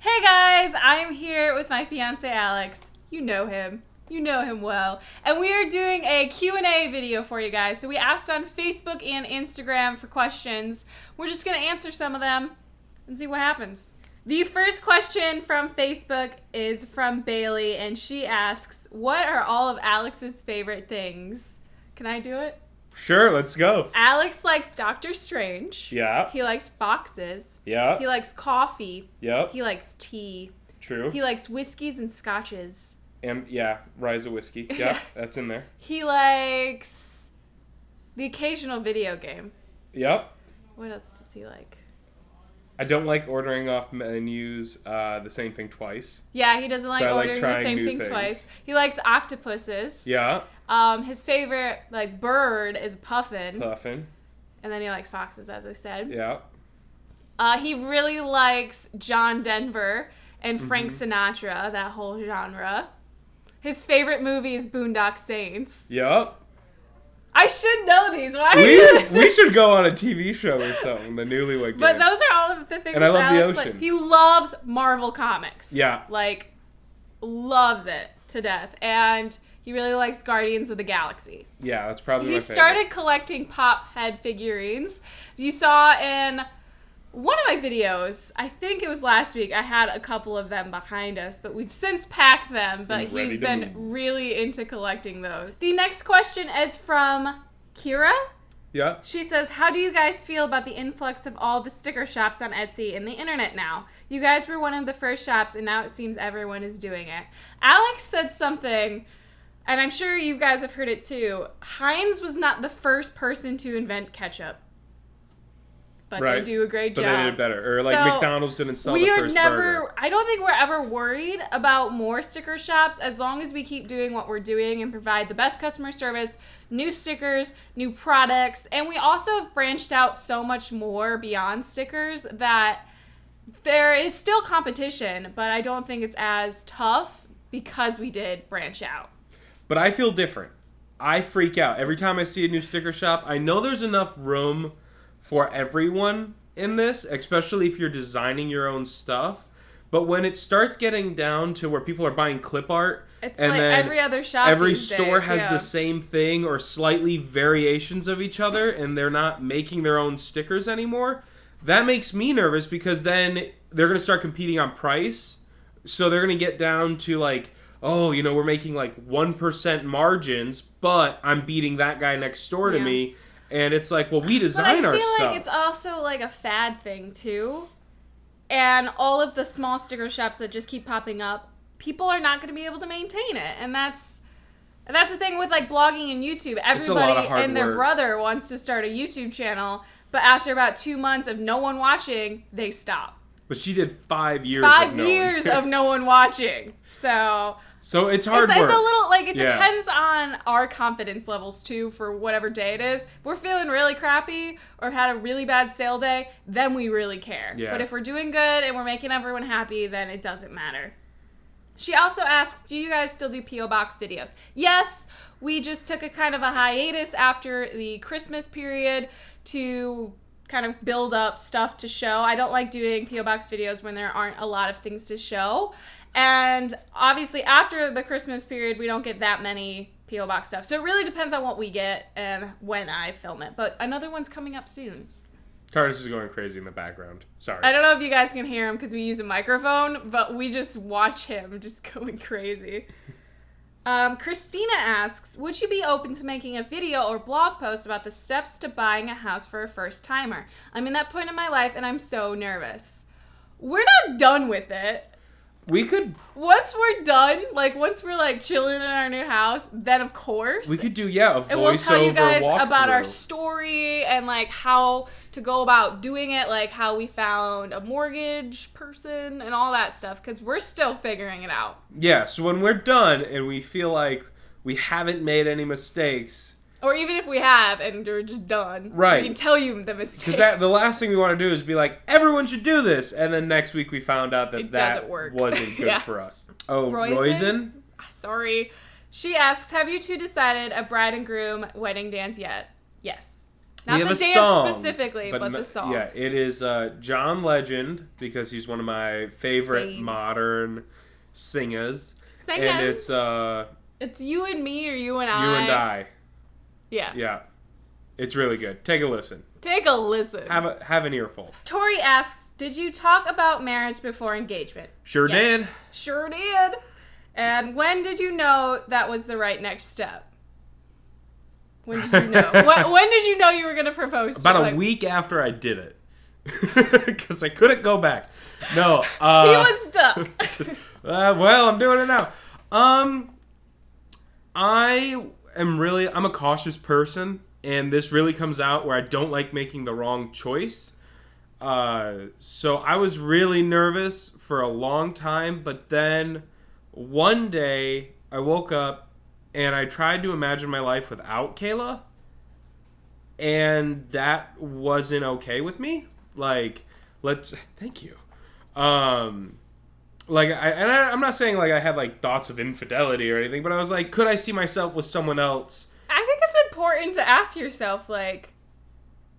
Hey guys, I'm here with my fiance Alex. You know him. You know him well. And we are doing a Q&A video for you guys. So we asked on Facebook and Instagram for questions. We're just going to answer some of them and see what happens. The first question from Facebook is from Bailey, and she asks, what are all of Alex's favorite things? Can I do it? Sure, let's go. Alex likes Doctor Strange. Yeah. He likes boxes. Yeah. He likes coffee. Yep. He likes tea. True. He likes whiskeys and scotches. And yeah, Rise of Whiskey. Yeah, that's in there. He likes the occasional video game. Yep. What else does he like? I don't like ordering off menus the same thing twice. Yeah, he doesn't like So I like ordering the trying same new thing things. twice. He likes octopuses. Yeah. His favorite bird is puffin. Puffin. And then he likes foxes, as I said. Yeah. He really likes John Denver and Frank Sinatra, that whole genre. His favorite movie is Boondock Saints. Yep. I should know these. Why are you We should go on a TV show or something, the Newlywed Game. But those are all of the things And I love the Alex ocean. He loves Marvel Comics. Yeah. Loves it to death. And he really likes Guardians of the Galaxy. Yeah, that's probably my He favorite. started collecting pop head figurines. You saw in one of my videos, I think it was last week, I had a couple of them behind us, but we've since packed them, but And ready he's to been move. really into collecting those. The next question is from Kira. Yeah. She says, how do you guys feel about the influx of all the sticker shops on Etsy and the internet now? You guys were one of the first shops, and now it seems everyone is doing it. Alex said something, and I'm sure you guys have heard it too. Heinz was not the first person to invent ketchup. But Right. they do a great job. But they did it better. Or like So, McDonald's didn't sell the we are first never, burger. I don't think we're ever worried about more sticker shops as long as we keep doing what we're doing and provide the best customer service, new stickers, new products. And we also have branched out so much more beyond stickers that there is still competition, but I don't think it's as tough because we did branch out. But I feel different. I freak out. Every time I see a new sticker shop, I know there's enough room for everyone in this, especially if you're designing your own stuff. But when it starts getting down to where people are buying clip art, It's and like then every other shop every these store days, has yeah. the same thing or slightly variations of each other, and they're not making their own stickers anymore, that makes me nervous because then they're going to start competing on price. So they're going to get down to like, oh, you know, we're making like 1% margins, but I'm beating that guy next door to Yeah. me. And it's like, well, we But design I our feel stuff. like it's also like a fad thing too. And all of the small sticker shops that just keep popping up, people are not going to be able to maintain it. And that's the thing with like blogging and YouTube. It's a lot of Everybody hard and their work. brother wants to start a YouTube channel, but after about 2 months of no one watching, they stop. But she did 5 years 5 of no one years cares. of no one watching. So So it's hard it's work. a little, like, it Yeah. depends on our confidence levels, too, for whatever day it is. If we're feeling really crappy or have had a really bad sale day, then we really care. Yeah. But if we're doing good and we're making everyone happy, then it doesn't matter. She also asks, do you guys still do P.O. Box videos? Yes, we just took a kind of a hiatus after the Christmas period to kind of build up stuff to show. I don't like doing P.O. Box videos when there aren't a lot of things to show. And obviously after the Christmas period, we don't get that many P.O. Box stuff. So it really depends on what we get and when I film it. But another one's coming up soon. Tardis is going crazy in the background. Sorry. I don't know if you guys can hear him because we use a microphone, but we just watch him just going crazy. Christina asks, would you be open to making a video or blog post about the steps to buying a house for a first timer? I'm in that point in my life and I'm so nervous. We're not done with it. We could Once we're done, like once we're like chilling in our new house, then of course. do, yeah, a voiceover And we'll tell you guys about our walkthrough. story and like how to go about doing it, like how we found a mortgage person and all that stuff, because we're still figuring it out. Yeah, so when we're done and we feel like we haven't made any mistakes, Or even if we have and we're just done, Right. we can tell you the mistakes. because the last thing we want to do is be like, everyone should do this, and then next week we found out that It that doesn't work. wasn't good Yeah. for us. Oh, Roizen? Roizen? Sorry. She asks, have you two decided a bride and groom wedding dance yet? Yes. Not the dance song, specifically, but the song. Yeah, it is John Legend, because he's one of my favorite modern singers. And it's You and Me or You and I. You and I. Yeah. Yeah. It's really good. Take a listen. Take a listen. Have an earful. Tori asks, did you talk about marriage before engagement? Sure did. Sure did. And when did you know that was the right next step? When did you know? When did you know you were going to propose to About a week after I did it. Because I couldn't go back. No. He was stuck. Well, I'm doing it now. I'm a cautious person, and this really comes out where I don't like making the wrong choice. So I was really nervous for a long time, but then one day I woke up and I tried to imagine my life without Kayla, and that wasn't okay with me. Like, thank you. I'm not saying like I had like thoughts of infidelity or anything, but I was like, could I see myself with someone else? I think it's important to ask yourself, like,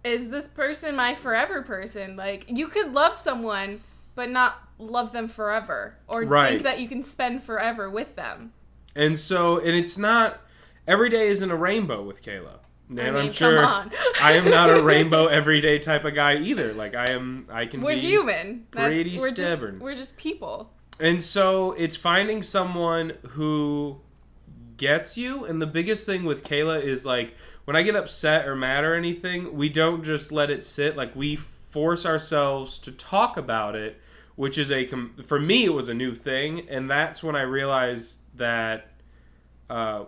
is this person my forever person? Like, you could love someone, but not love them forever, or think that you can spend forever with them. And it's not, every day isn't a rainbow with Kayla. And I'm sure come on. I am not a rainbow everyday type of guy either. Like we're human. Pretty stubborn. We're just people. And so it's finding someone who gets you. And the biggest thing with Kayla is like, when I get upset or mad or anything, we don't just let it sit. Like, we force ourselves to talk about it, which is for me, it was a new thing. And that's when I realized that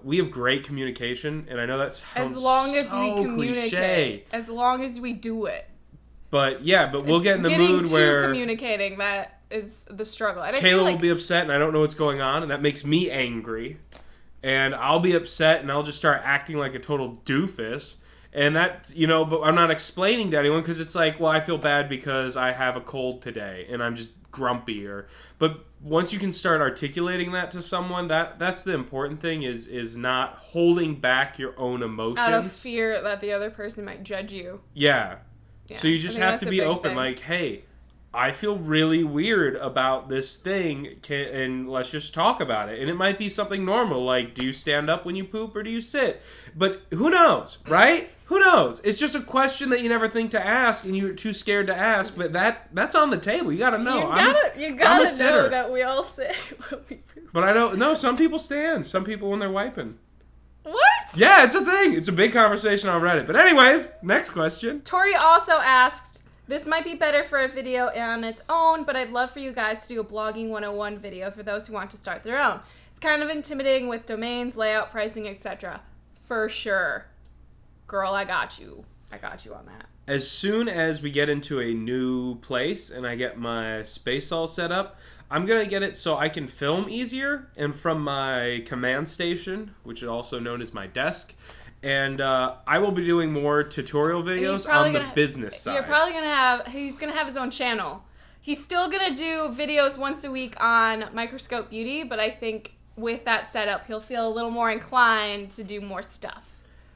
we have great communication, and I know that sounds as long as so we communicate, cliche. As long as we do it. But we'll get in the mood where communicating, that is the struggle. And Kayla will be upset, and I don't know what's going on, and that makes me angry. And I'll be upset, and I'll just start acting like a total doofus. And that, but I'm not explaining to anyone, because it's like, well, I feel bad because I have a cold today, and I'm just grumpy. But once you can start articulating that to someone, that's the important thing, is not holding back your own emotions. Out of fear that the other person might judge you. Yeah. So you just have to be open, thing. like, hey, I feel really weird about this thing, and let's just talk about it. And it might be something normal, like, do you stand up when you poop or do you sit? But who knows, right? Who knows? It's just a question that you never think to ask, and you're too scared to ask. But that's on the table. You gotta know. You gotta know that we all sit when we poop. But I don't know. Some people stand. Some people when they're wiping. What? Yeah, it's a thing. It's a big conversation on Reddit. But anyways, next question. Tori also asked, this might be better for a video on its own, but I'd love for you guys to do a blogging 101 video for those who want to start their own. It's kind of intimidating with domains, layout, pricing, etc. For sure. Girl, I got you. I got you on that. As soon as we get into a new place and I get my space all set up, I'm going to get it so I can film easier, and from my command station, which is also known as my desk. And I will be doing more tutorial videos on the business side. He's going to have his own channel. He's still going to do videos once a week on Microscope Beauty, but I think with that setup, he'll feel a little more inclined to do more stuff.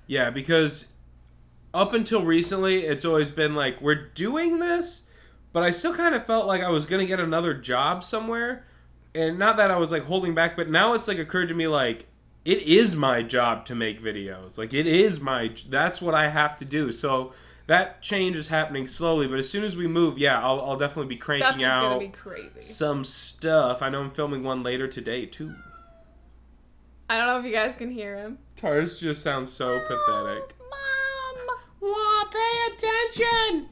Yeah, because up until recently, it's always been like, we're doing this, but I still kind of felt like I was going to get another job somewhere. And not that I was like holding back, but now it's like occurred to me like, it is my job to make videos. Like, that's what I have to do. So that change is happening slowly, but as soon as we move, I'll definitely be cranking out gonna be crazy. Some stuff. I know I'm filming one later today, too. I don't know if you guys can hear him. Tars just sounds so pathetic. Mom, pay attention.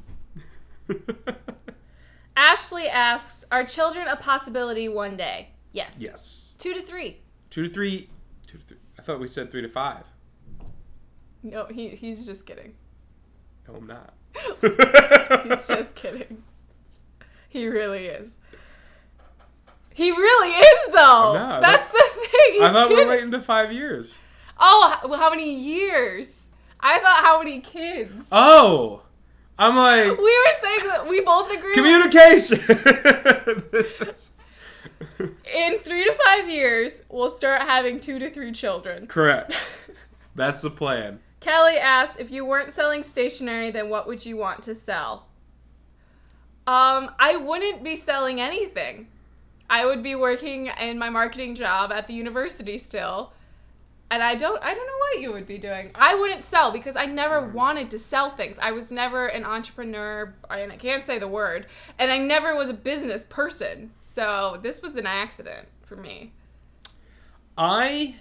Ashley asks, are children a possibility one day? Yes. Yes. 2 to 3. 2 to 3. I thought we said 3 to 5. No, he's just kidding. No, I'm not. He's just kidding. He really is. He really is, though. No, that's the thing. I thought we were waiting to 5 years. Oh, how many years? I thought how many kids. Oh. I'm like... We were saying that we both agree. Communication. In 3 to 5 years, we'll start having 2 to 3 children. Correct. That's the plan. Kelly asks, if you weren't selling stationery, then what would you want to sell? I wouldn't be selling anything. I would be working in my marketing job at the university still. And I don't know what you would be doing. I wouldn't sell because I never wanted to sell things. I was never an entrepreneur, and I can't say the word, and I never was a business person. So this was an accident for me. I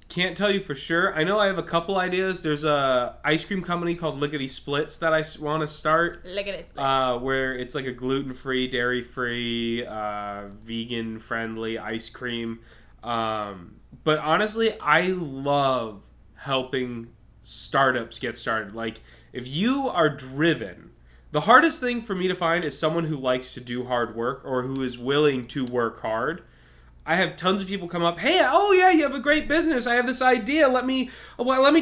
can't tell you for sure. I know I have a couple ideas. There's a ice cream company called Lickety Splits that I want to start. Lickety Splits. Where it's like a gluten-free, dairy-free, vegan-friendly ice cream. But honestly, I love helping startups get started. Like, if you are driven, the hardest thing for me to find is someone who likes to do hard work or who is willing to work hard. I have tons of people come up, hey, oh yeah, you have a great business. I have this idea. Let me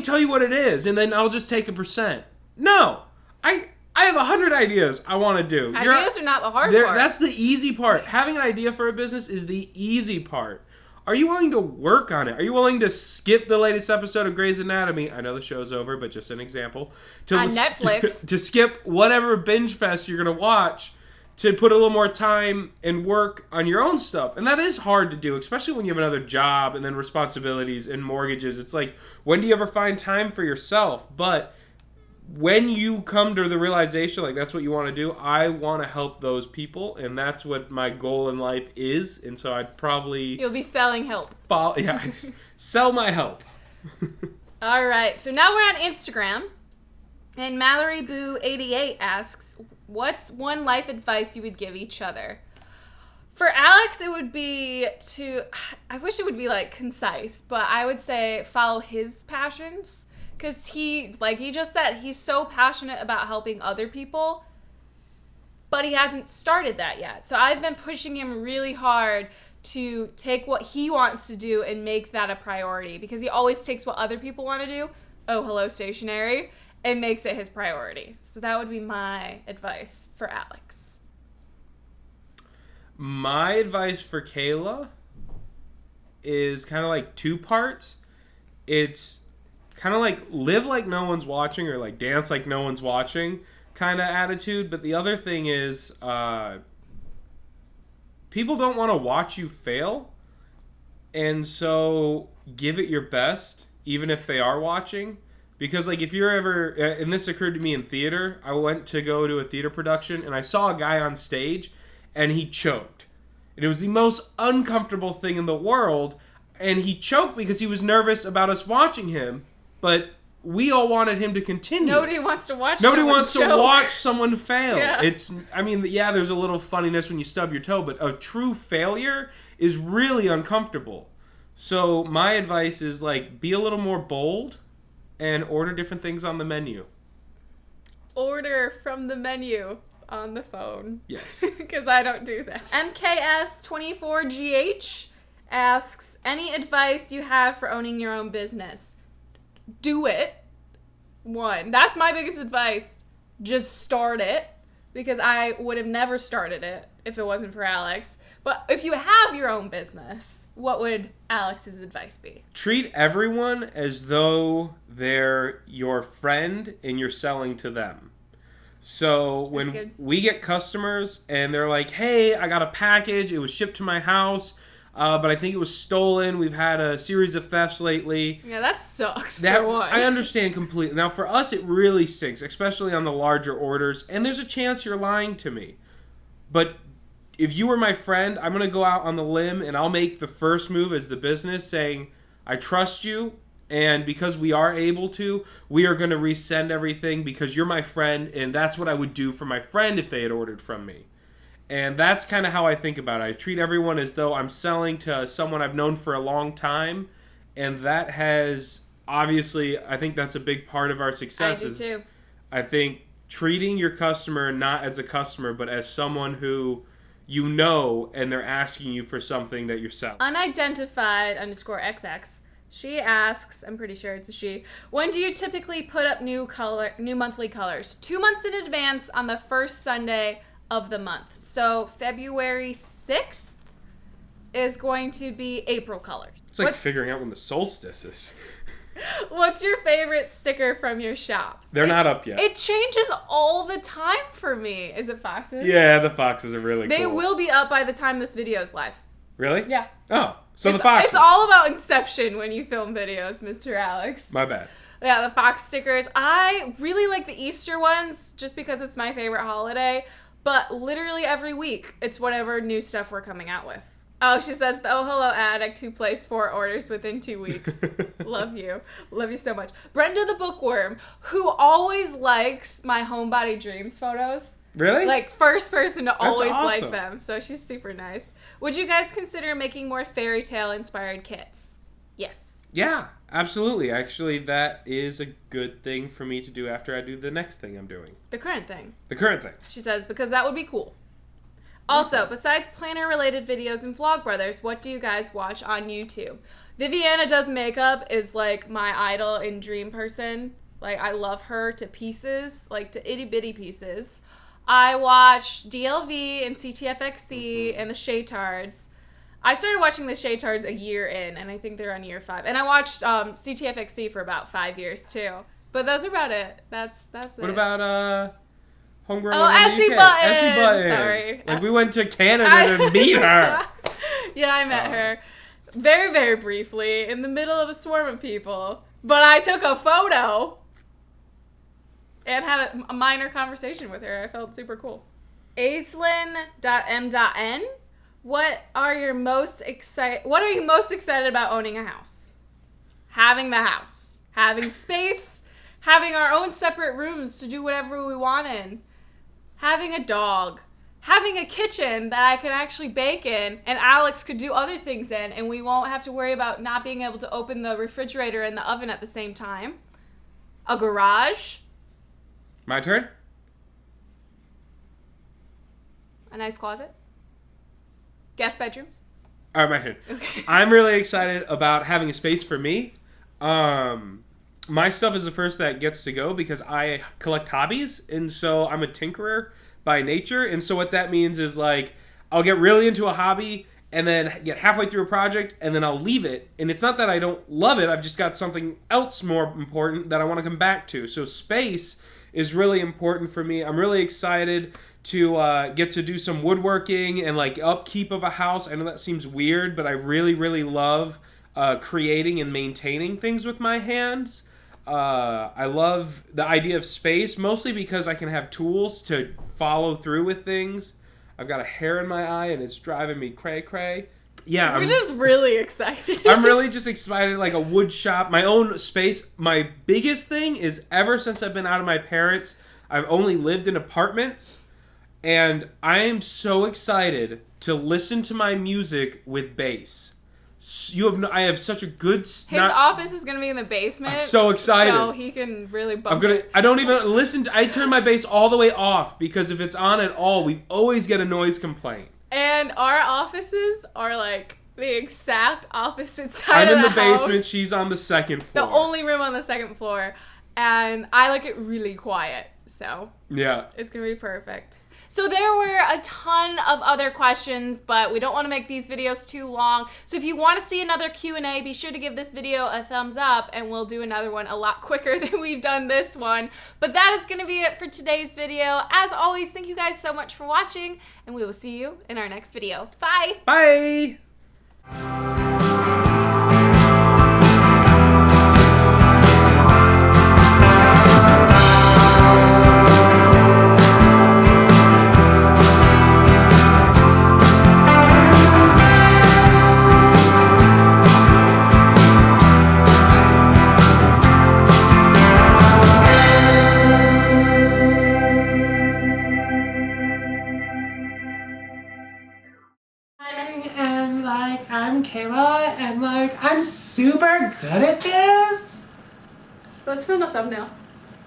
tell you what it is, and then I'll just take a %. No, I have 100 ideas I want to do. Ideas are not the hard part. That's the easy part. Having an idea for a business is the easy part. Are you willing to work on it? Are you willing to skip the latest episode of Grey's Anatomy? I know the show's over, but just an example. On Netflix. To skip whatever binge fest you're going to watch to put a little more time and work on your own stuff. And that is hard to do, especially when you have another job and then responsibilities and mortgages. It's like, when do you ever find time for yourself? But when you come to the realization, like, that's what you want to do, I want to help those people, and that's what my goal in life is. And so I'd probably... You'll be selling help. Sell my help. All right, so now we're on Instagram, and Mallory Boo 88 asks, what's one life advice you would give each other? For Alex, it would be I wish it would be, like, concise, but I would say follow his passions. Because he, like he just said, he's so passionate about helping other people, but he hasn't started that yet. So I've been pushing him really hard to take what he wants to do and make that a priority, because he always takes what other people want to do, oh, hello, stationery, and makes it his priority. So that would be my advice for Alex. My advice for Kayla is kind of like 2 parts. It's kind of like live like no one's watching, or like dance like no one's watching kind of attitude. But the other thing is, people don't want to watch you fail. And so give it your best, even if they are watching. Because like if you're ever, and this occurred to me in theater, I went to go to a theater production and I saw a guy on stage and he choked. And it was the most uncomfortable thing in the world. And he choked because he was nervous about us watching him. But we all wanted him to continue. Nobody wants to watch someone fail. Yeah. There's a little funniness when you stub your toe, but a true failure is really uncomfortable. So my advice is, like, be a little more bold and order different things on the menu. Order from the menu on the phone. Yes. Because I don't do that. MKS24GH asks, any advice you have for owning your own business? Do it. 1. That's my biggest advice. Just start it. Because I would have never started it if it wasn't for Alex. But if you have your own business, what would Alex's advice be? Treat everyone as though they're your friend and you're selling to them. So when we get customers and they're like, hey, I got a package. It was shipped to my house. But I think it was stolen. We've had a series of thefts lately. Yeah, that sucks, for one. I understand completely. Now, for us, it really stinks, especially on the larger orders. And there's a chance you're lying to me. But if you were my friend, I'm going to go out on the limb and I'll make the first move as the business saying, I trust you. And because we are able to, we are going to resend everything because you're my friend. And that's what I would do for my friend if they had ordered from me. And that's kind of how I think about it. I treat everyone as though I'm selling to someone I've known for a long time. And that has, obviously, I think that's a big part of our success. I do too. I think treating your customer not as a customer, but as someone who you know and they're asking you for something that you're selling. Unidentified_XX. She asks, I'm pretty sure it's a she, when do you typically put up new monthly colors? 2 months in advance on the first Sunday of the month. So February 6th is going to be April colors. It's like figuring out when the solstice is. What's your favorite sticker from your shop? They're not up yet. It changes all the time for me. Is it foxes? Yeah, the foxes are really cool. They will be up by the time this video is live. Really? Yeah. Oh, so the foxes. It's all about Inception when you film videos, Mr. Alex. My bad. Yeah, the fox stickers. I really like the Easter ones just because it's my favorite holiday. But literally every week, it's whatever new stuff we're coming out with. Oh, she says, oh, hello, addict who placed 4 orders within 2 weeks. Love you. Love you so much. Brenda the Bookworm, who always likes my Homebody Dreams photos. Really? Like, first person to always awesome. like them. So she's super nice. Would you guys consider making more fairy tale inspired kits? Yes. Yeah, absolutely. Actually, that is a good thing for me to do after I do the next thing I'm doing. The current thing. The current thing. She says, because that would be cool. Also, besides planner-related videos and Vlogbrothers, what do you guys watch on YouTube? Viviana Does Makeup is, like, my idol and dream person. Like, I love her to pieces, like, to itty-bitty pieces. I watch DLV and CTFXC and the Shaytards. I started watching the Shaytards a year in, and I think they're on year 5. And I watched CTFXC for about 5 years, too. But those are about it. That's it. What about, Homegrown Oh, Essie UK? Button. Essie Button. Sorry. Like, we went to Canada to meet her. Yeah, I met her very, very briefly in the middle of a swarm of people. But I took a photo and had a minor conversation with her. I felt super cool. Aislinn.m.n. What are you most excited about owning a house? Having the house. Having space. Having our own separate rooms to do whatever we want in. Having a dog. Having a kitchen that I can actually bake in and Alex could do other things in and we won't have to worry about not being able to open the refrigerator and the oven at the same time. A garage. My turn? A nice closet. Guest bedrooms. All right, my turn. Okay. I'm really excited about having a space for me. My stuff is the first that gets to go because I collect hobbies, and so I'm a tinkerer by nature, and so what that means is, like, I'll get really into a hobby and then get halfway through a project and then I'll leave it, and it's not that I don't love it, I've just got something else more important that I want to come back to. So space is really important for me. I'm really excited to get to do some woodworking and, like, upkeep of a house. I know that seems weird, but I really, really love creating and maintaining things with my hands. I love the idea of space, mostly because I can have tools to follow through with things. I've got a hair in my eye, and it's driving me cray-cray. Yeah, We're just really excited. I'm really just excited, like a wood shop, my own space. My biggest thing is ever since I've been out of my parents', I've only lived in apartments, and I am so excited to listen to my music with bass. I have such a good... His office is going to be in the basement. I'm so excited. So he can really bump it. I don't even listen I turn my bass all the way off because if it's on at all, we always get a noise complaint. And our offices are like the exact opposite side I'm of in the house. basement, she's on the second floor. The only room on the second floor. And I like it really quiet. So yeah, it's going to be perfect. So there were a ton of other questions, but we don't want to make these videos too long. So if you want to see another Q&A, be sure to give this video a thumbs up and we'll do another one a lot quicker than we've done this one. But that is going to be it for today's video. As always, thank you guys so much for watching, and we will see you in our next video. Bye! Bye! I'm Kayla, and I'm super good at this. Let's film a thumbnail.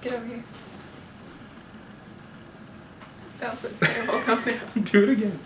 Get over here. That was a terrible thumbnail. Do it again.